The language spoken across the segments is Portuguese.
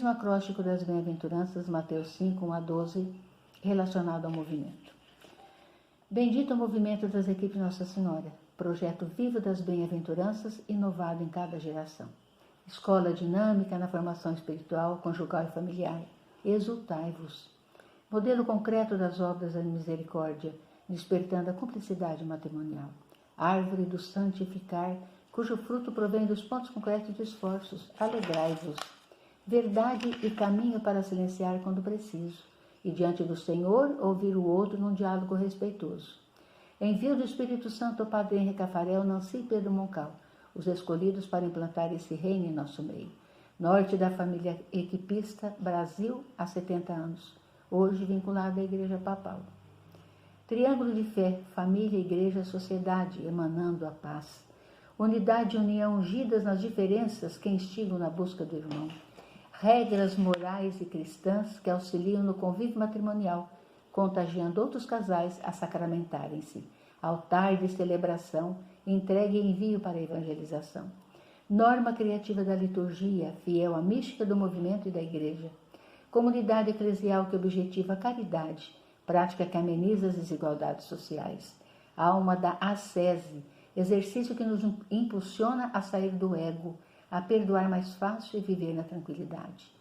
O acróstico das bem-aventuranças, Mateus 5, 1 a 12, relacionado ao movimento. Bendito o movimento das equipes Nossa Senhora, projeto vivo das bem-aventuranças, inovado em cada geração. Escola dinâmica na formação espiritual, conjugal e familiar. Exultai-vos. Modelo concreto das obras da misericórdia, despertando a cumplicidade matrimonial. Árvore do santificar, cujo fruto provém dos pontos concretos de esforços. Alegrai-vos. Verdade e caminho para silenciar quando preciso, e diante do Senhor ouvir o outro num diálogo respeitoso. Envio do Espírito Santo ao Padre Henrique Cafarel, Nancy e Pedro Moncal, os escolhidos para implantar esse reino em nosso meio. Norte da família equipista, Brasil, há 70 anos, hoje vinculado à Igreja Papal. Triângulo de fé, família, igreja, sociedade, emanando a paz. Unidade e união ungidas nas diferenças que instigam na busca do irmão. Regras morais e cristãs que auxiliam no convívio matrimonial, contagiando outros casais a sacramentarem-se. Altar de celebração, entregue e envio para a evangelização. Norma criativa da liturgia, fiel à mística do movimento e da igreja. Comunidade eclesial que objetiva a caridade, prática que ameniza as desigualdades sociais. Alma da ascese, exercício que nos impulsiona a sair do ego, a perdoar mais fácil e viver na tranquilidade.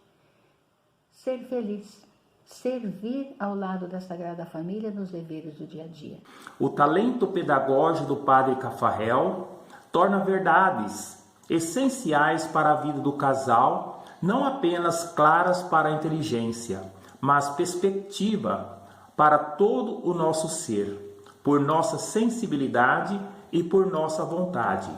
Ser feliz, servir ao lado da Sagrada Família nos deveres do dia a dia. O talento pedagógico do Padre Cafarel torna verdades essenciais para a vida do casal, não apenas claras para a inteligência, mas perspectiva para todo o nosso ser, por nossa sensibilidade e por nossa vontade.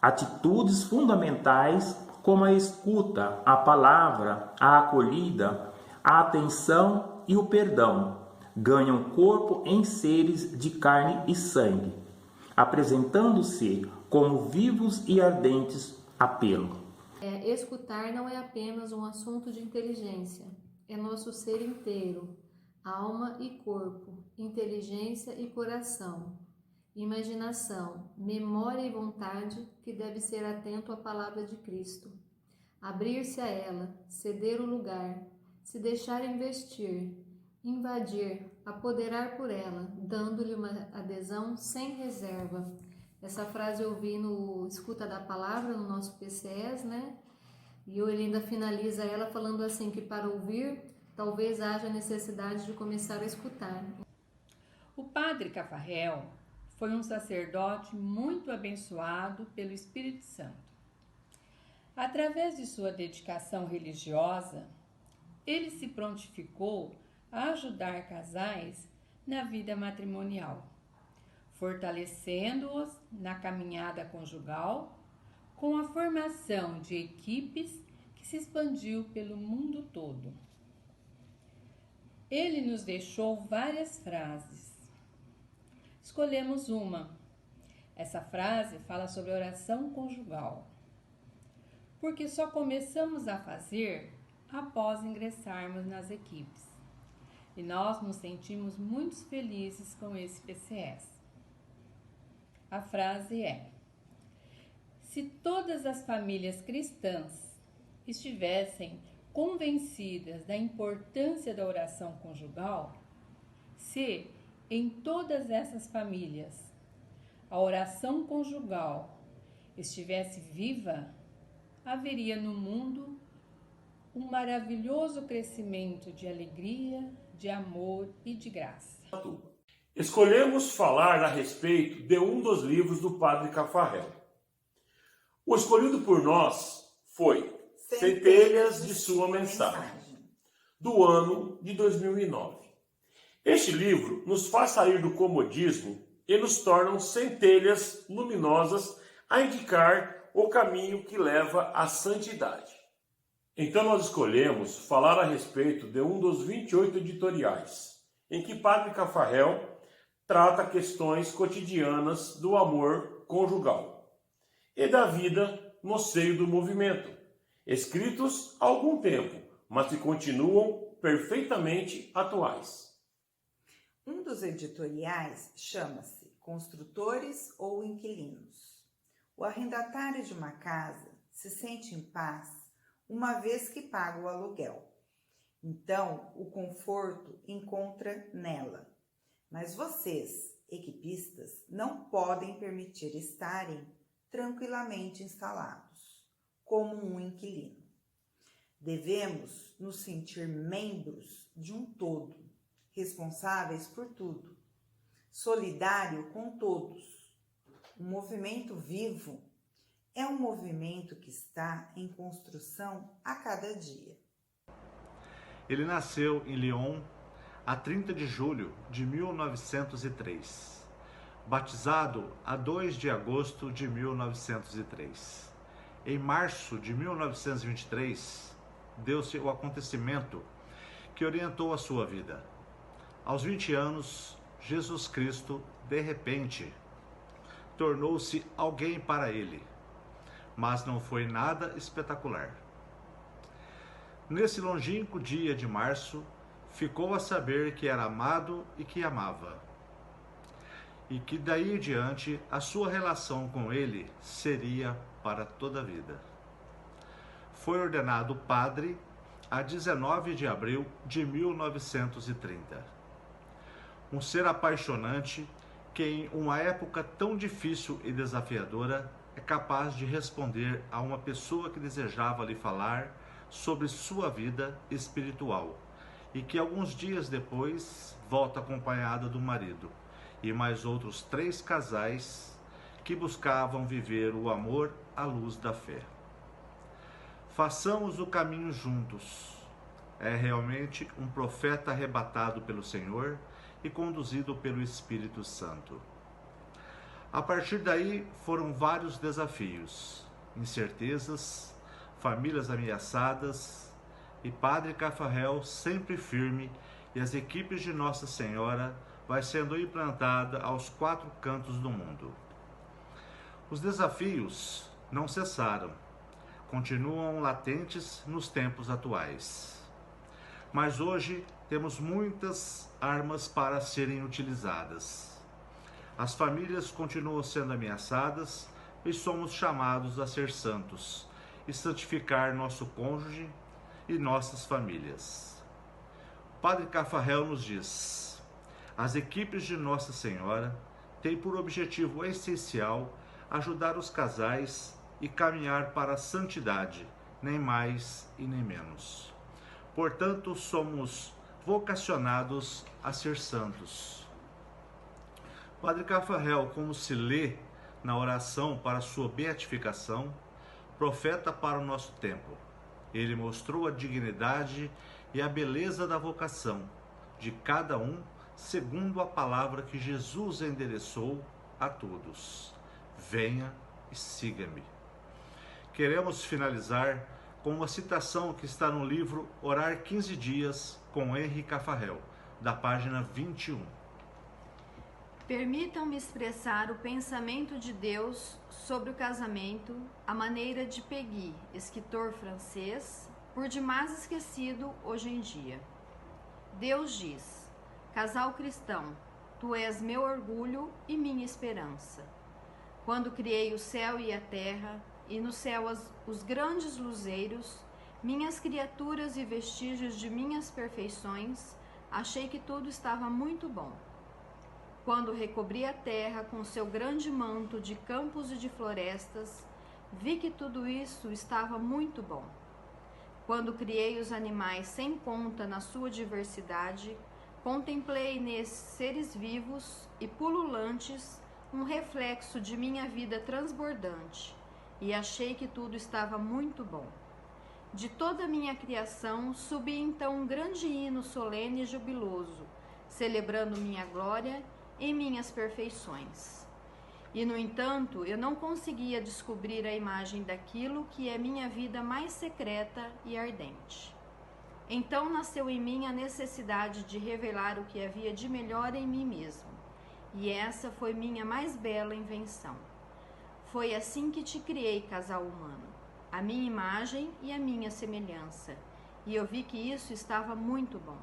Atitudes fundamentais como a escuta, a palavra, a acolhida, a atenção e o perdão ganham corpo em seres de carne e sangue, apresentando-se como vivos e ardentes apelo. Escutar não é apenas um assunto de inteligência, é nosso ser inteiro, alma e corpo, inteligência e coração. Imaginação, memória e vontade que deve ser atento à palavra de Cristo. Abrir-se a ela, ceder o lugar, se deixar investir, invadir, apoderar por ela, dando-lhe uma adesão sem reserva. Essa frase eu vi no Escuta da Palavra, no nosso PCS, né? E ele ainda finaliza ela falando assim, que para ouvir, talvez haja necessidade de começar a escutar. O Padre Cafarel foi um sacerdote muito abençoado pelo Espírito Santo. Através de sua dedicação religiosa, ele se prontificou a ajudar casais na vida matrimonial, fortalecendo-os na caminhada conjugal, com a formação de equipes que se expandiu pelo mundo todo. Ele nos deixou várias frases. Escolhemos uma. Essa frase fala sobre oração conjugal, porque só começamos a fazer após ingressarmos nas equipes. E nós nos sentimos muito felizes com esse PCS. A frase é: se todas as famílias cristãs estivessem convencidas da importância da oração conjugal, se em todas essas famílias a oração conjugal estivesse viva, haveria no mundo um maravilhoso crescimento de alegria, de amor e de graça. Escolhemos falar a respeito de um dos livros do Padre Cafarel. O escolhido por nós foi Centelhas de Sua Mensagem, do ano de 2009. Este livro nos faz sair do comodismo e nos torna centelhas luminosas a indicar o caminho que leva à santidade. Então nós escolhemos falar a respeito de um dos 28 editoriais, em que Padre Cafarel trata questões cotidianas do amor conjugal e da vida no seio do movimento, escritos há algum tempo, mas que continuam perfeitamente atuais. Um dos editoriais chama-se Construtores ou Inquilinos. O arrendatário de uma casa se sente em paz uma vez que paga o aluguel. Então, o conforto encontra nela. Mas vocês, equipistas, não podem permitir estarem tranquilamente instalados, como um inquilino. Devemos nos sentir membros de um todo, responsáveis por tudo, solidário com todos. Um movimento vivo é um movimento que está em construção a cada dia. Ele nasceu em Lyon a 30 de julho de 1903, batizado a 2 de agosto de 1903. Em março de 1923, deu-se o acontecimento que orientou a sua vida. Aos 20 anos, Jesus Cristo, de repente, tornou-se alguém para ele, mas não foi nada espetacular. Nesse longínquo dia de março, ficou a saber que era amado e que amava, e que daí em diante a sua relação com ele seria para toda a vida. Foi ordenado padre a 19 de abril de 1930. Um ser apaixonante que em uma época tão difícil e desafiadora é capaz de responder a uma pessoa que desejava lhe falar sobre sua vida espiritual e que alguns dias depois volta acompanhada do marido e mais outros 3 casais que buscavam viver o amor à luz da fé. Façamos o caminho juntos. É realmente um profeta arrebatado pelo Senhor e conduzido pelo Espírito Santo. A partir daí foram vários desafios, incertezas, famílias ameaçadas e Padre Caffarel sempre firme, e as equipes de Nossa Senhora vai sendo implantada aos 4 cantos do mundo. Os desafios não cessaram, continuam latentes nos tempos atuais. Mas hoje temos muitas armas para serem utilizadas. As famílias continuam sendo ameaçadas e somos chamados a ser santos e santificar nosso cônjuge e nossas famílias. Padre Caffarel nos diz: as equipes de Nossa Senhora têm por objetivo essencial ajudar os casais e caminhar para a santidade, nem mais e nem menos. Portanto, somos vocacionados a ser santos. Padre Caffarel, como se lê na oração para sua beatificação, profeta para o nosso tempo. Ele mostrou a dignidade e a beleza da vocação de cada um, segundo a palavra que Jesus endereçou a todos: venha e siga-me. Queremos finalizar com uma citação que está no livro Orar 15 Dias com Henri Caffarel, da página 21. Permitam-me expressar o pensamento de Deus sobre o casamento, à maneira de Péguy, escritor francês, por demais esquecido hoje em dia. Deus diz: casal cristão, tu és meu orgulho e minha esperança. Quando criei o céu e a terra, e no céu os grandes luzeiros, minhas criaturas e vestígios de minhas perfeições, achei que tudo estava muito bom. Quando recobri a terra com seu grande manto de campos e de florestas, vi que tudo isso estava muito bom. Quando criei os animais sem conta na sua diversidade, contemplei nesses seres vivos e pululantes um reflexo de minha vida transbordante, e achei que tudo estava muito bom. De toda a minha criação, subi então um grande hino solene e jubiloso, celebrando minha glória e minhas perfeições. E, no entanto, eu não conseguia descobrir a imagem daquilo que é minha vida mais secreta e ardente. Então nasceu em mim a necessidade de revelar o que havia de melhor em mim mesmo, e essa foi minha mais bela invenção. Foi assim que te criei, casal humano, a minha imagem e a minha semelhança, e eu vi que isso estava muito bom.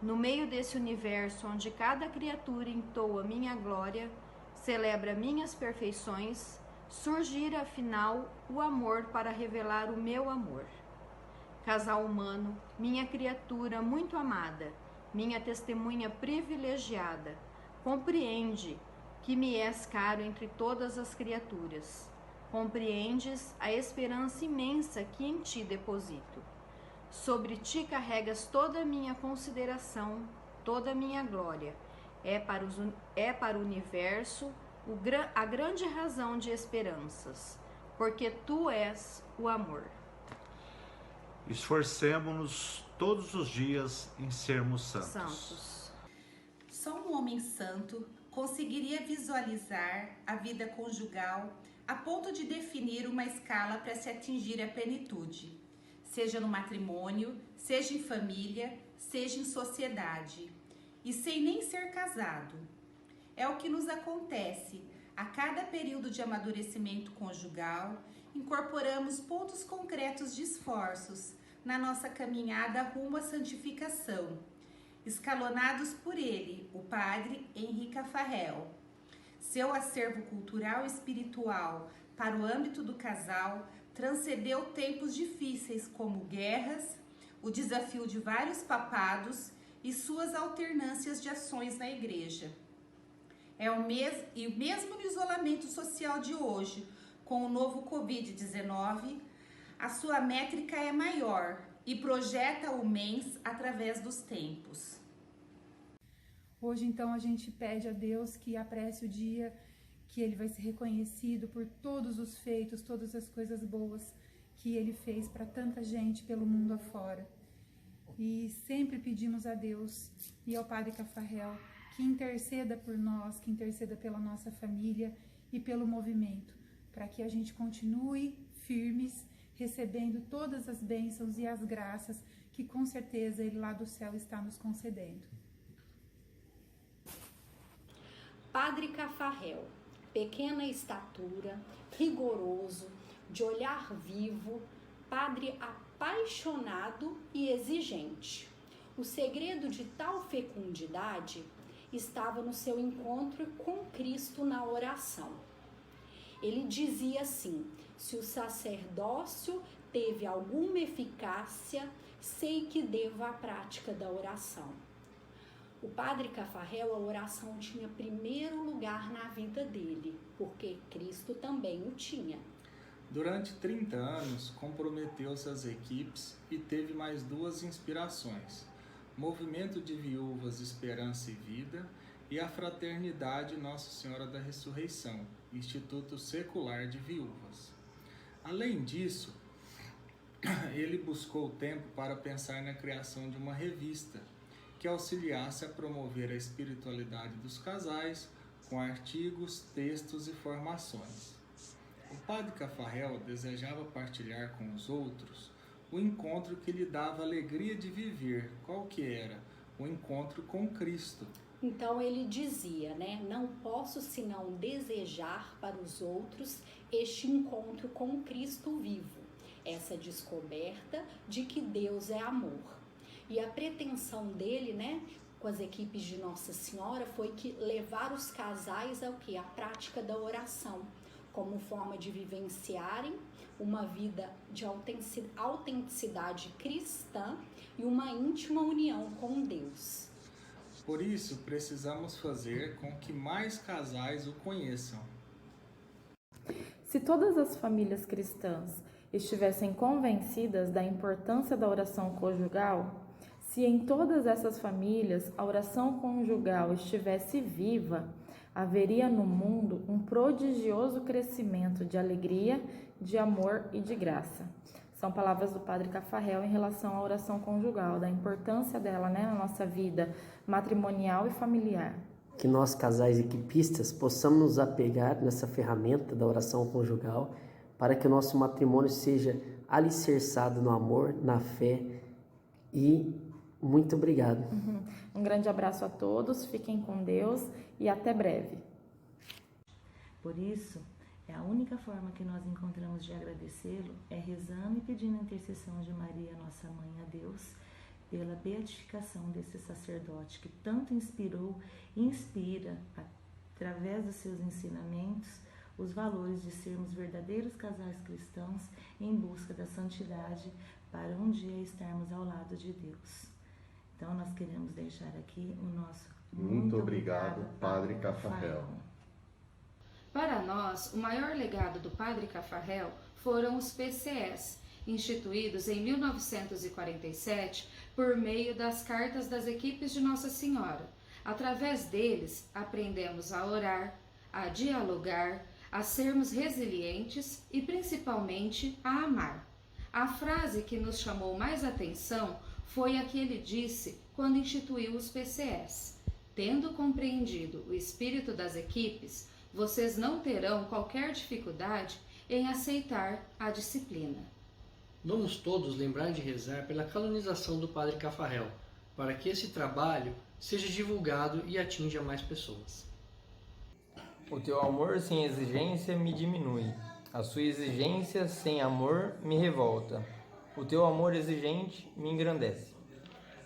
No meio desse universo onde cada criatura entoa minha glória, celebra minhas perfeições, surgira afinal o amor para revelar o meu amor. Casal humano, minha criatura muito amada, minha testemunha privilegiada, compreende que me és caro entre todas as criaturas. Compreendes a esperança imensa que em ti deposito. Sobre ti carregas toda a minha consideração, toda a minha glória. É para o universo a grande razão de esperanças, porque tu és o amor. Esforcemo-nos todos os dias em sermos santos. Só um homem santo conseguiria visualizar a vida conjugal a ponto de definir uma escala para se atingir a plenitude, seja no matrimônio, seja em família, seja em sociedade, e sem nem ser casado. É o que nos acontece. A cada período de amadurecimento conjugal, incorporamos pontos concretos de esforços na nossa caminhada rumo à santificação, escalonados por ele, o padre Henri Caffarel. Seu acervo cultural e espiritual para o âmbito do casal transcendeu tempos difíceis como guerras, o desafio de vários papados e suas alternâncias de ações na igreja. E mesmo no isolamento social de hoje, com o novo Covid-19, a sua métrica é maior e projeta o MENS através dos tempos. Hoje, então, a gente pede a Deus que apresse o dia que Ele vai ser reconhecido por todos os feitos, todas as coisas boas que Ele fez para tanta gente pelo mundo afora. E sempre pedimos a Deus e ao Padre Caffarel que interceda por nós, que interceda pela nossa família e pelo movimento, para que a gente continue firmes, recebendo todas as bênçãos e as graças que com certeza Ele lá do céu está nos concedendo. Padre Caffarel, pequena estatura, rigoroso, de olhar vivo, padre apaixonado e exigente. O segredo de tal fecundidade estava no seu encontro com Cristo na oração. Ele dizia assim: se o sacerdócio teve alguma eficácia, sei que devo à prática da oração. O Padre Caffarel, a oração tinha primeiro lugar na vida dele, porque Cristo também o tinha. Durante 30 anos, comprometeu-se às equipes e teve mais 2 inspirações: Movimento de Viúvas Esperança e Vida e a Fraternidade Nossa Senhora da Ressurreição, Instituto Secular de Viúvas. Além disso, ele buscou tempo para pensar na criação de uma revista que auxiliasse a promover a espiritualidade dos casais com artigos, textos e formações. O Padre Caffarel desejava partilhar com os outros o encontro que lhe dava alegria de viver. Qual que era? O encontro com Cristo. Então ele dizia, não posso senão desejar para os outros este encontro com Cristo vivo, essa descoberta de que Deus é amor. E a pretensão dele, com as equipes de Nossa Senhora, foi que levar os casais ao quê? A prática da oração, como forma de vivenciarem uma vida de autenticidade cristã e uma íntima união com Deus. Por isso, precisamos fazer com que mais casais o conheçam. Se todas as famílias cristãs estivessem convencidas da importância da oração conjugal, se em todas essas famílias a oração conjugal estivesse viva, haveria no mundo um prodigioso crescimento de alegria, de amor e de graça. São palavras do Padre Caffarel em relação à oração conjugal, da importância dela na nossa vida matrimonial e familiar. Que nós, casais equipistas, possamos nos apegar nessa ferramenta da oração conjugal para que o nosso matrimônio seja alicerçado no amor, na fé e muito obrigado. Um grande abraço a todos, fiquem com Deus e até breve. Por isso, a única forma que nós encontramos de agradecê-lo é rezando e pedindo a intercessão de Maria, nossa mãe, a Deus, pela beatificação desse sacerdote que tanto inspirou e inspira, através dos seus ensinamentos, os valores de sermos verdadeiros casais cristãos em busca da santidade para um dia estarmos ao lado de Deus. Então nós queremos deixar aqui o nosso muito obrigado, Padre Cafarel. Para nós, o maior legado do Padre Cafarel foram os PCS, instituídos em 1947 por meio das cartas das equipes de Nossa Senhora. Através deles, aprendemos a orar, a dialogar, a sermos resilientes e principalmente a amar. A frase que nos chamou mais atenção foi a que ele disse quando instituiu os PCS. Tendo compreendido o espírito das equipes, vocês não terão qualquer dificuldade em aceitar a disciplina. Vamos todos lembrar de rezar pela canonização do Padre Cafarel, para que esse trabalho seja divulgado e atinja mais pessoas. O teu amor sem exigência me diminui. A sua exigência sem amor me revolta. O teu amor exigente me engrandece.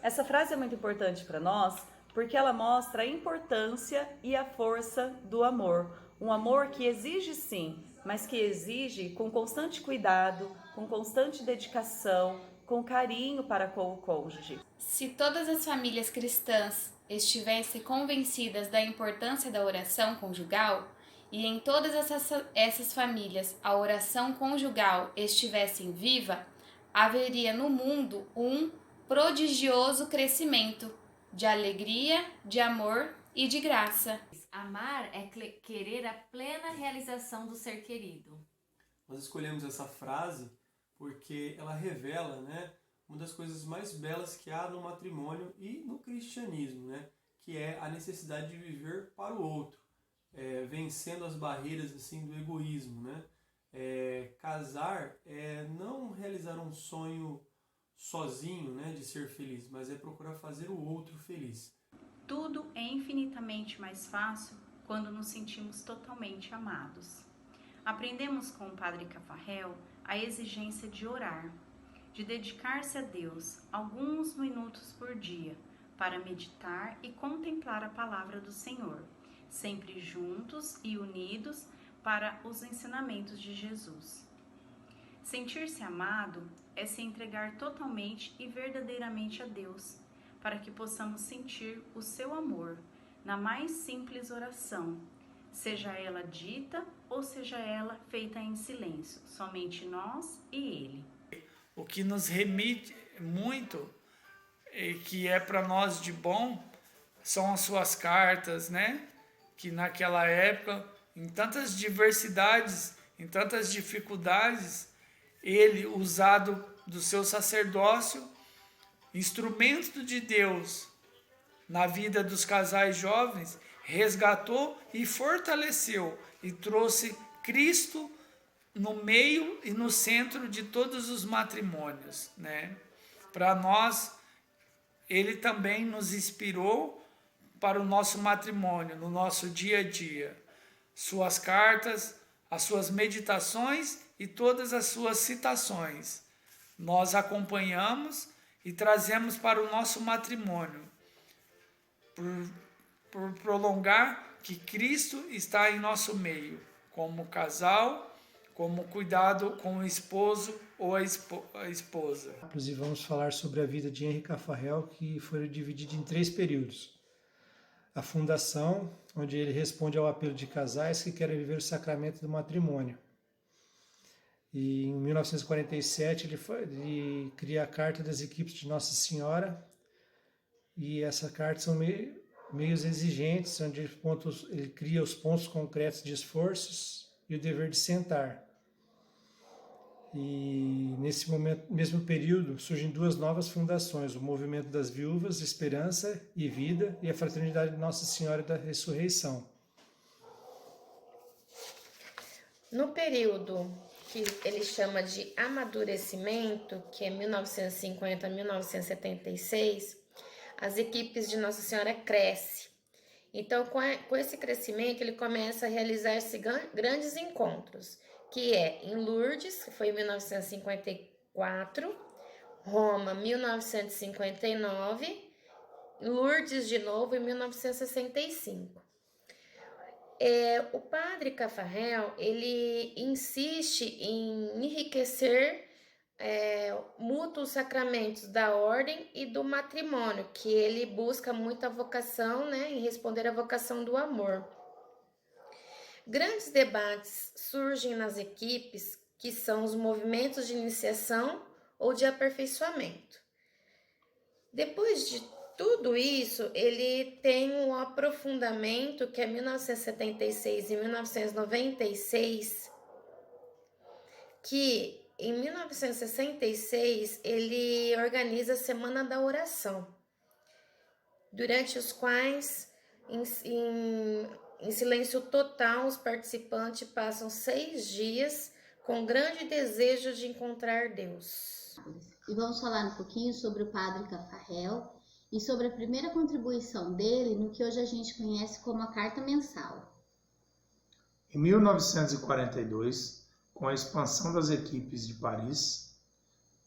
Essa frase é muito importante para nós porque ela mostra a importância e a força do amor. Um amor que exige sim, mas que exige com constante cuidado, com constante dedicação, com carinho para com o cônjuge. Se todas as famílias cristãs estivessem convencidas da importância da oração conjugal, e em todas essas famílias a oração conjugal estivesse viva, haveria no mundo um prodigioso crescimento de alegria, de amor e de graça. Amar é querer a plena realização do ser querido. Nós escolhemos essa frase porque ela revela, uma das coisas mais belas que há no matrimônio e no cristianismo, que é a necessidade de viver para o outro, vencendo as barreiras assim, do egoísmo. Casar é não realizar um sonho sozinho, de ser feliz, mas é procurar fazer o outro feliz. Tudo é infinitamente mais fácil quando nos sentimos totalmente amados. Aprendemos com o Padre Cafarel a exigência de orar, de dedicar-se a Deus alguns minutos por dia para meditar e contemplar a palavra do Senhor, sempre juntos e unidos para os ensinamentos de Jesus. Sentir-se amado é se entregar totalmente e verdadeiramente a Deus, para que possamos sentir o seu amor na mais simples oração, seja ela dita ou seja ela feita em silêncio, somente nós e Ele. O que nos remite muito, e que é para nós de bom, são as suas cartas, que naquela época, em tantas diversidades, em tantas dificuldades, ele, usado do seu sacerdócio, instrumento de Deus na vida dos casais jovens, resgatou e fortaleceu e trouxe Cristo no meio e no centro de todos os matrimônios. Para nós, ele também nos inspirou para o nosso matrimônio, no nosso dia a dia. Suas cartas, as suas meditações e todas as suas citações. Nós acompanhamos e trazemos para o nosso matrimônio, por prolongar que Cristo está em nosso meio, como casal, como cuidado com o esposo ou a esposa. Inclusive vamos falar sobre a vida de Henri Cafarel, que foi dividida em 3 períodos. A fundação, onde ele responde ao apelo de casais que querem viver o sacramento do matrimônio. E em 1947 ele cria a Carta das Equipes de Nossa Senhora, e essa carta são meios exigentes, onde ele cria os pontos concretos de esforços e o dever de sentar. E nesse mesmo período surgem 2 novas fundações, o Movimento das Viúvas, Esperança e Vida, e a Fraternidade de Nossa Senhora da Ressurreição. No período que ele chama de amadurecimento, que é 1950 a 1976, as equipes de Nossa Senhora crescem. Então, com esse crescimento, ele começa a realizar esses grandes encontros, que é em Lourdes, que foi em 1954, Roma, 1959, Lourdes de novo em 1965. O padre Cafarel, ele insiste em enriquecer mútuos sacramentos da ordem e do matrimônio, que ele busca muito a vocação, né, em responder à vocação do amor. Grandes debates surgem nas equipes, que são os movimentos de iniciação ou de aperfeiçoamento. Depois de tudo isso, ele tem um aprofundamento, que é 1976 e 1996, que em 1966 ele organiza a Semana da Oração, durante os quais, em silêncio total, os participantes passam 6 dias com grande desejo de encontrar Deus. E vamos falar um pouquinho sobre o padre Cafarel e sobre a primeira contribuição dele no que hoje a gente conhece como a Carta Mensal. Em 1942, com a expansão das equipes de Paris,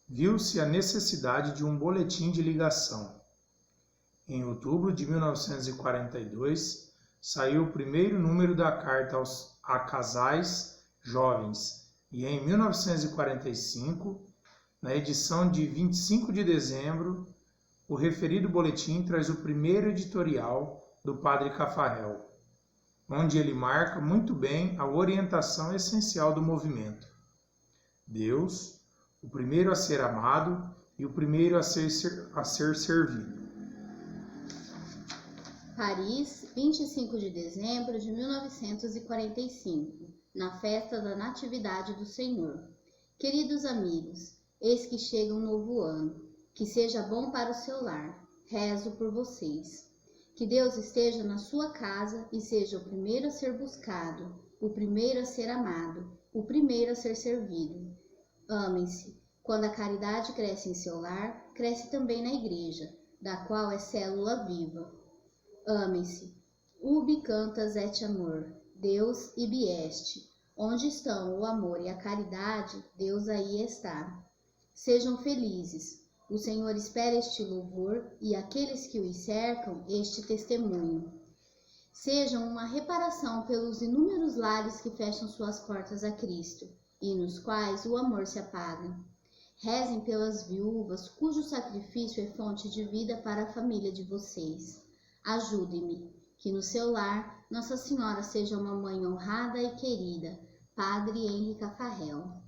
viu-se a necessidade de um boletim de ligação. Em outubro de 1942, saiu o primeiro número da carta a casais jovens e em 1945, na edição de 25 de dezembro, o referido boletim traz o primeiro editorial do padre Cafarel, onde ele marca muito bem a orientação essencial do movimento. Deus, o primeiro a ser amado e o primeiro a ser servido. Paris, 25 de dezembro de 1945, na festa da Natividade do Senhor. Queridos amigos, eis que chega um novo ano, que seja bom para o seu lar. Rezo por vocês. Que Deus esteja na sua casa e seja o primeiro a ser buscado, o primeiro a ser amado, o primeiro a ser servido. Amem-se. Quando a caridade cresce em seu lar, cresce também na igreja, da qual é célula viva. Amem-se. Ubi cantas et amor, Deus ibi est. Onde estão o amor e a caridade, Deus aí está. Sejam felizes. O Senhor espera este louvor e aqueles que os cercam este testemunho. Sejam uma reparação pelos inúmeros lares que fecham suas portas a Cristo e nos quais o amor se apaga. Rezem pelas viúvas cujo sacrifício é fonte de vida para a família de vocês. Ajudem-me, que no seu lar Nossa Senhora seja uma mãe honrada e querida. Padre Henri Cafarel.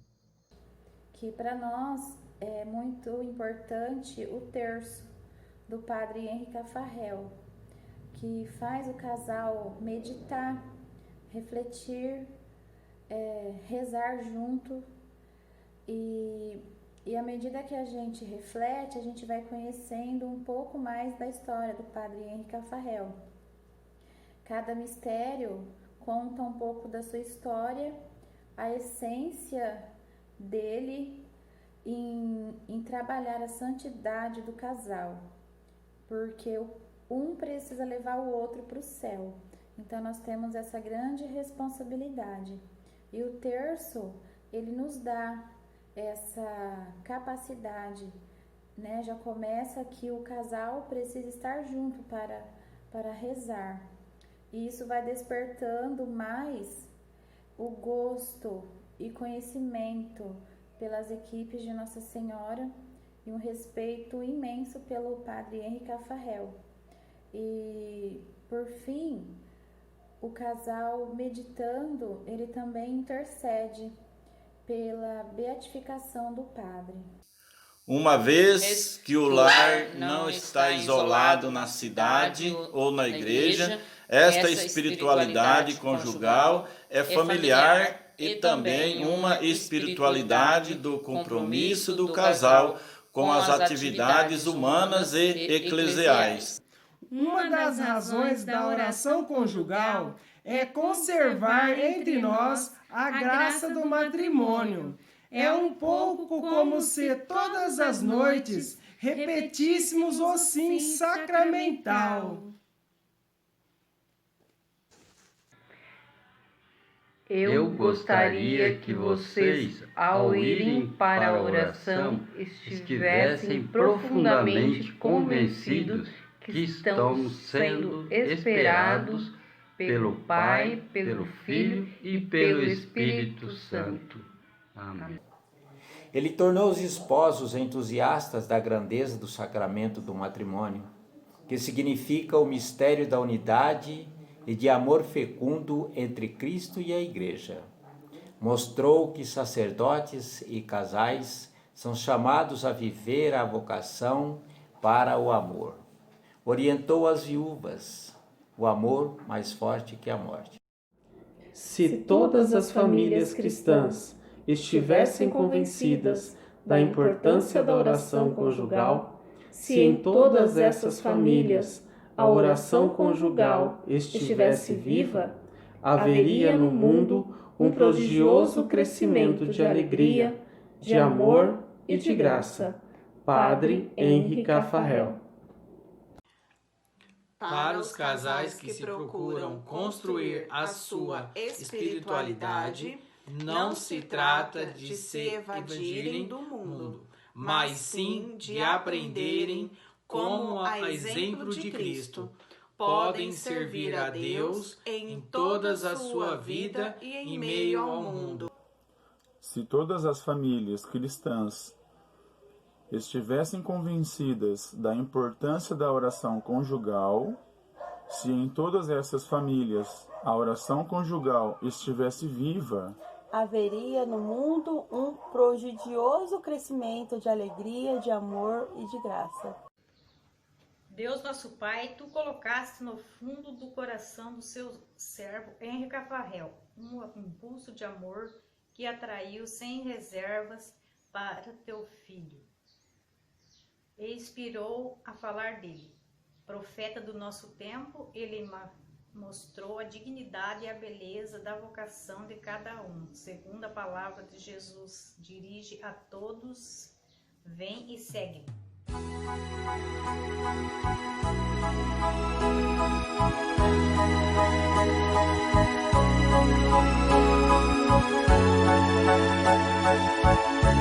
Que para nós é muito importante o terço do Padre Henri Cafarel, que faz o casal meditar, refletir, rezar junto e à medida que a gente reflete, a gente vai conhecendo um pouco mais da história do Padre Henri Cafarel. Cada mistério conta um pouco da sua história, a essência dele em trabalhar a santidade do casal, porque um precisa levar o outro para o céu. Então nós temos essa grande responsabilidade. E o terço, ele nos dá essa capacidade, né? Já começa que o casal precisa estar junto para rezar. E isso vai despertando mais o gosto e conhecimento pelas equipes de Nossa Senhora e um respeito imenso pelo Padre Henri Cafarel. E, por fim, o casal meditando, ele também intercede pela beatificação do Padre. Uma vez que o lar não está isolado na cidade ou na igreja, esta espiritualidade conjugal é familiar e também uma espiritualidade do compromisso do casal com as atividades humanas e eclesiais. Uma das razões da oração conjugal é conservar entre nós a graça do matrimônio. É um pouco como se todas as noites repetíssemos o sim sacramental. Eu gostaria que vocês, ao irem para a oração, estivessem profundamente convencidos que estão sendo esperados pelo Pai, pelo Filho e pelo Espírito Santo. Amém. Ele tornou os esposos entusiastas da grandeza do sacramento do matrimônio, que significa o mistério da unidade e de amor fecundo entre Cristo e a Igreja. Mostrou que sacerdotes e casais são chamados a viver a vocação para o amor. Orientou as viúvas, o amor mais forte que a morte. Se todas as famílias cristãs estivessem convencidas da importância da oração conjugal, se em todas essas famílias a oração conjugal estivesse viva, haveria no mundo um prodigioso crescimento de alegria, de amor e de graça. Padre Henri Cafarel. Para os casais que se procuram construir a sua espiritualidade, não se trata de se evadirem do mundo, mas sim de aprenderem, como a exemplo de Cristo, podem servir a Deus em toda a sua vida e em meio ao mundo. Se todas as famílias cristãs estivessem convencidas da importância da oração conjugal, se em todas essas famílias a oração conjugal estivesse viva, haveria no mundo um prodigioso crescimento de alegria, de amor e de graça. Deus nosso Pai, Tu colocaste no fundo do coração do seu servo Henri Cafarel um impulso de amor que atraiu sem reservas para Teu Filho e inspirou a falar dele. Profeta do nosso tempo, ele mostrou a dignidade e a beleza da vocação de cada um. Segundo a palavra de Jesus, dirige a todos, vem e segue. Música